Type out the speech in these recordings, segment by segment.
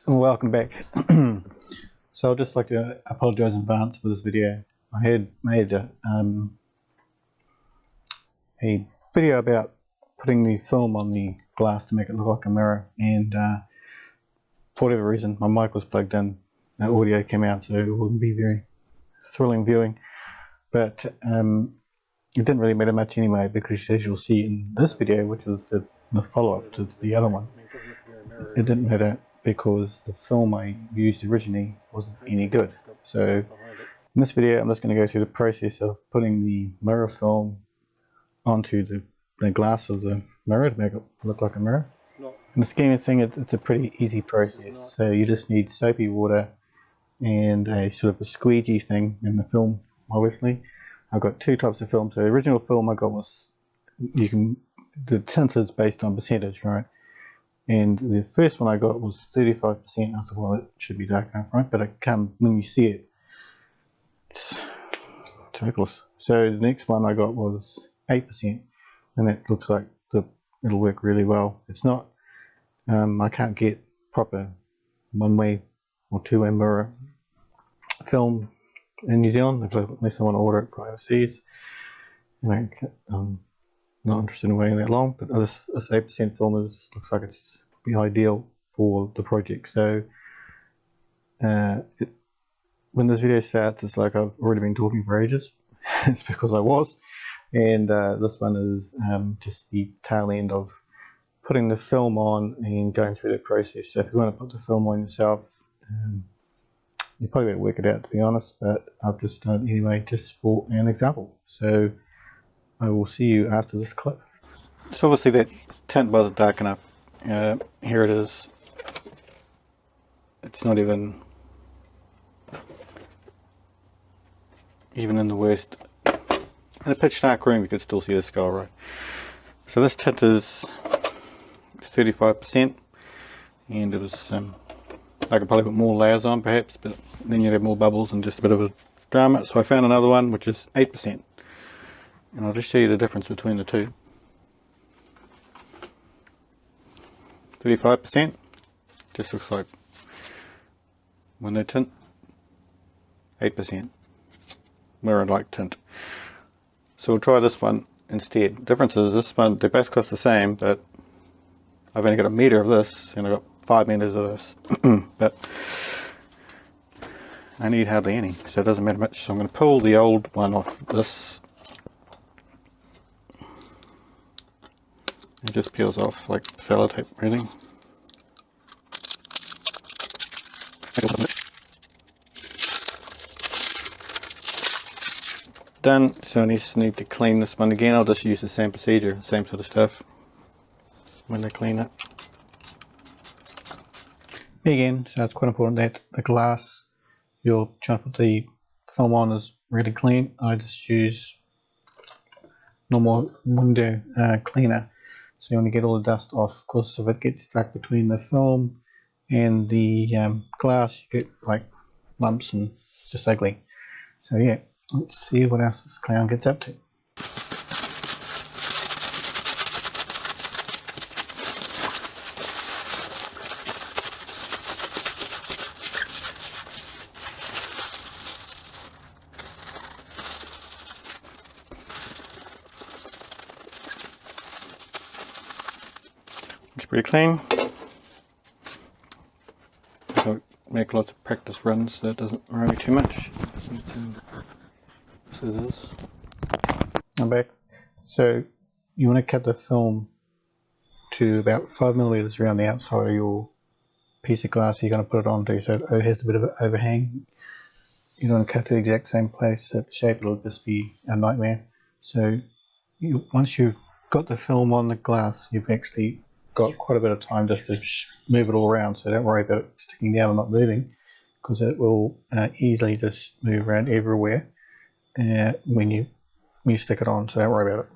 Welcome back. So I'd just like to apologise in advance for this video. I had made a video about putting the film on the glass to make it look like a mirror, and for whatever reason my mic was plugged in, no audio came out, so it wouldn't be very thrilling viewing. But it didn't really matter much anyway, because as you'll see in this video, which was the follow-up to the other one, it didn't matter because the film I used originally wasn't any good. So in this video I'm just going to go through the process of putting the mirror film onto the glass of the mirror to make it look like a mirror. In the scheme of things, it's a pretty easy process. So you just need soapy water and a sort of a squeegee thing in the film. Obviously I've got two types of film. So the original film I got was, the tint is based on percentage, right? And the first one I got was 35%. I thought, well, it should be dark enough, right? But when you see it, it's hopeless. So the next one I got was 8%, and that looks like it'll work really well. It's not, I can't get proper one-way or two-way mirror film in New Zealand unless I want to order it for overseas. Not interested in waiting that long, but this 8% film looks like it's be ideal for the project. So when this video starts, it's like I've already been talking for ages. It's because I was, and this one is just the tail end of putting the film on and going through the process. So if you want to put the film on yourself, you probably better work it out, to be honest, but I've just done it anyway just for an example. So I will see you after this clip. So obviously that tint wasn't dark enough. Here it is. It's not even in the worst. In a pitch dark room you could still see the skull, right? So this tint is 35%, and it was I could probably put more layers on perhaps, but then you'd have more bubbles and just a bit of a drama. So I found another one which is 8%. And I'll just show you the difference between the two. 35% just looks like window tint. 8% mirror-like tint. So we'll try this one instead. The difference is this one, they both cost the same, but I've only got a meter of this and I've got 5 meters of this. But I need hardly any, so it doesn't matter much. So I'm going to pull the old one off this. It just peels off like sellotape, really. Done. So I just need to clean this one again. I'll just use the same procedure, same sort of stuff when I clean it. Again, so it's quite important that the glass you're trying to put the film on is really clean. I just use normal window cleaner. So you want to get all the dust off. Of course, if it gets stuck between the film and the glass, you get like lumps and just ugly. So yeah, let's see what else this clown gets up to. It's pretty clean. So make lots of practice runs so it doesn't worry me too much. Scissors. I'm back. So you want to cut the film to about 5mm around the outside of your piece of glass you're going to put it onto, so it has a bit of an overhang. You don't want to cut to the exact same place, so the shape will just be a nightmare. So once you've got the film on the glass, you've actually got quite a bit of time just to move it all around, so don't worry about it sticking down and not moving, because it will easily just move around everywhere when you stick it on, so don't worry about it.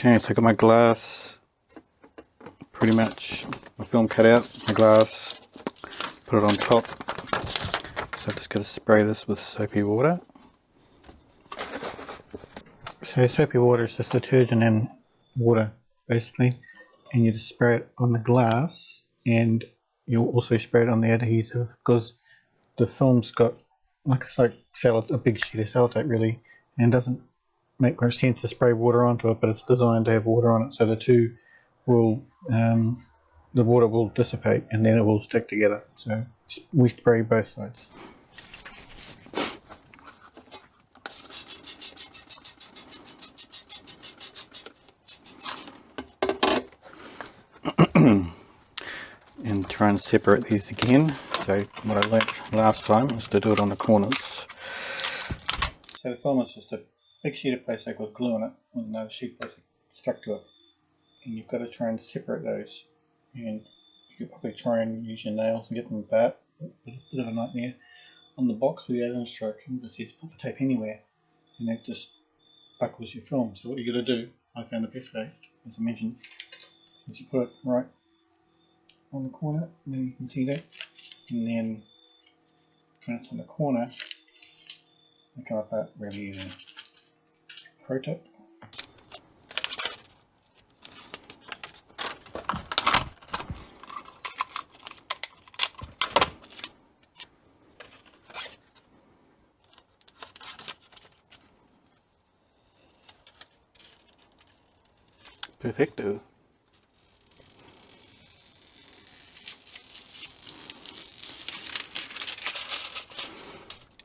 Okay, so I got my glass, pretty much my film cut out, my glass, put it on top. So I've just got to spray this with soapy water. So soapy water is just detergent and water basically, and you just spray it on the glass, and you'll also spray it on the adhesive because the film's got like it's like a big sheet of sellotape really, and it doesn't make much sense to spray water onto it, but it's designed to have water on it, so the two will the water will dissipate and then it will stick together. So we spray both sides. And try and separate these again. So what I learnt last time is to do it on the corners. So the film is just a big sheet of plastic with glue on it, with another sheet of plastic stuck to it, and you've got to try and separate those, and you could probably try and use your nails and get them apart. It's a bit of a nightmare. On the box with the other instructions it says put the tape anywhere, and that just buckles your film. So what you got to do, I found the best way, as I mentioned, is you put it right on the corner, and then you can see that, and then when it's on the corner they come apart really easily. Pro tip. Perfecto.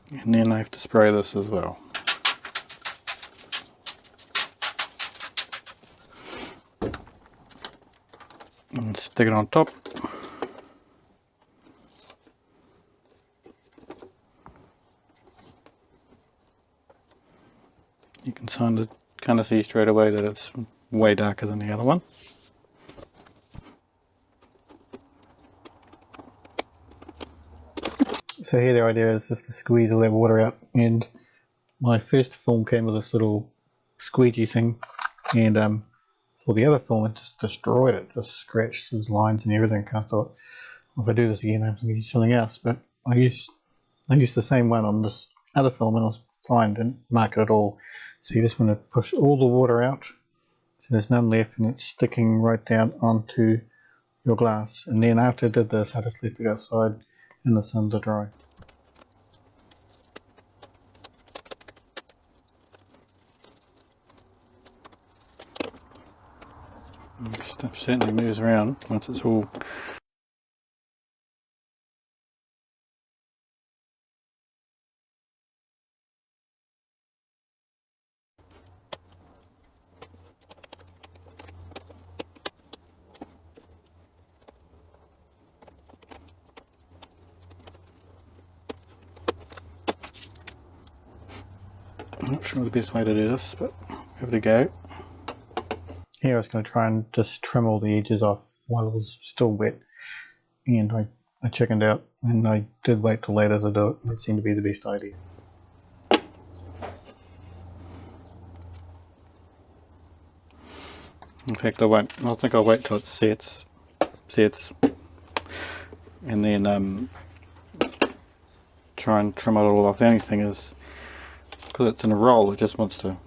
And then I have to spray this as well. And stick it on top. You can kind of see straight away that it's way darker than the other one. So here the idea is just to squeeze all that water out, and my first film came with this little squeegee thing, and for the other film it just destroyed it, just scratched his lines and everything. I thought, well, if I do this again I have to use something else, but I used the same one on this other film and it was fine, didn't mark it at all. So you just want to push all the water out so there's none left and it's sticking right down onto your glass. And then after I did this I just left it outside in the sun to dry. Stuff certainly moves around once it's all I'm not sure the best way to do this, but give it a go. Here I was going to try and just trim all the edges off while it was still wet, and I chickened out, and I did wait till later to do it. It seemed to be the best idea. In fact, I think I'll wait till it sets, and then try and trim it all off. The only thing is, because it's in a roll, it just wants to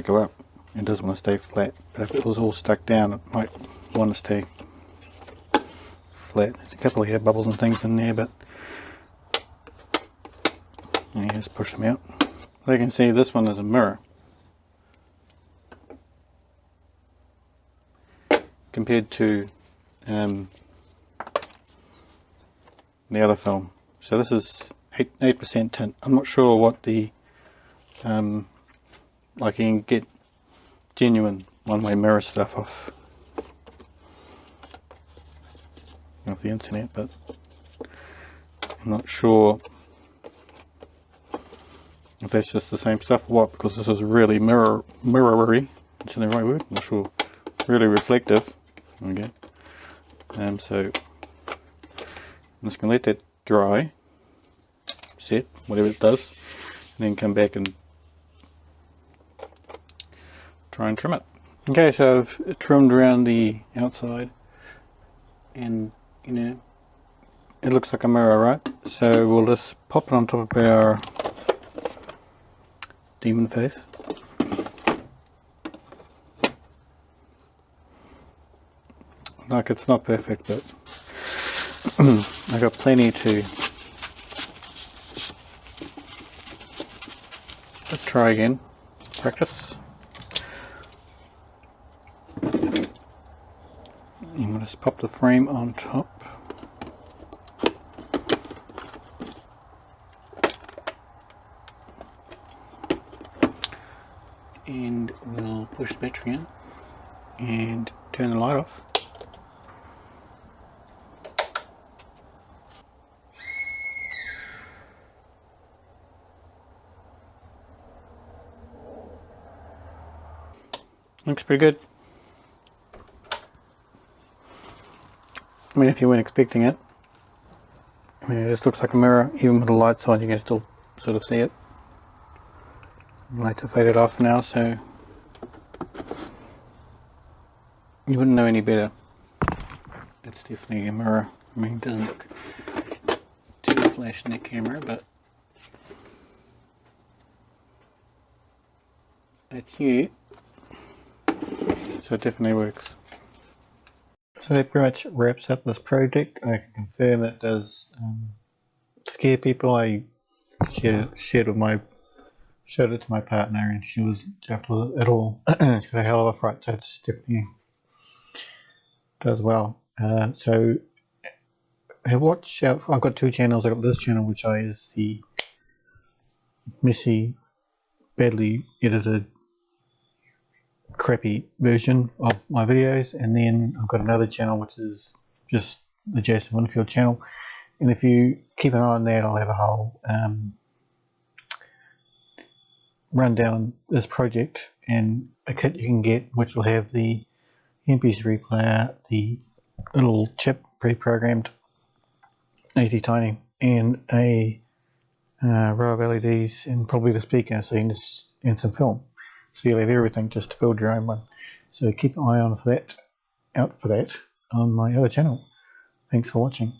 go up. It doesn't want to stay flat. But if it was all stuck down, it might want to stay flat. There's a couple of air bubbles and things in there, but you just push them out. As you can see, this one is a mirror compared to the other film. So this is 8% tint. I'm not sure what the like you can get genuine one-way mirror stuff off the internet, but I'm not sure if that's just the same stuff or what, because this is really mirrory. Is that the right word? I'm not sure. Really reflective. Okay. So I'm just going to let that dry, set, whatever it does, and then come back and try and trim it. Okay, so I've trimmed around the outside, and you know, it looks like a mirror, right? So we'll just pop it on top of our demon face. Like, it's not perfect, but I got plenty to let's try again. Practice. And we'll just pop the frame on top. And we'll push the battery in and turn the light off. Looks pretty good. I mean, if you weren't expecting it, I mean, it just looks like a mirror. Even with the lights on, you can still sort of see it. The lights are faded off now, so you wouldn't know any better. It's definitely a mirror. I mean, it doesn't look too flash in that camera, but that's you. So it definitely works. So that pretty much wraps up this project. I can confirm it does scare people. I showed it to my partner, and she was jacked with it all. She's got a hell of a fright, so it's definitely does well. So watch out. I've got two channels. I've got this channel, which is the messy, badly edited, crappy version of my videos, and then I've got another channel which is just the Jason Winfield channel, and if you keep an eye on that, I'll have a whole rundown on this project and a kit you can get, which will have the MP3 player, the little chip pre-programmed AT Tiny, and a row of LEDs, and probably the speaker, so you can just, and some film. So you'll have everything just to build your own one. So keep an eye out for that on my other channel. Thanks for watching.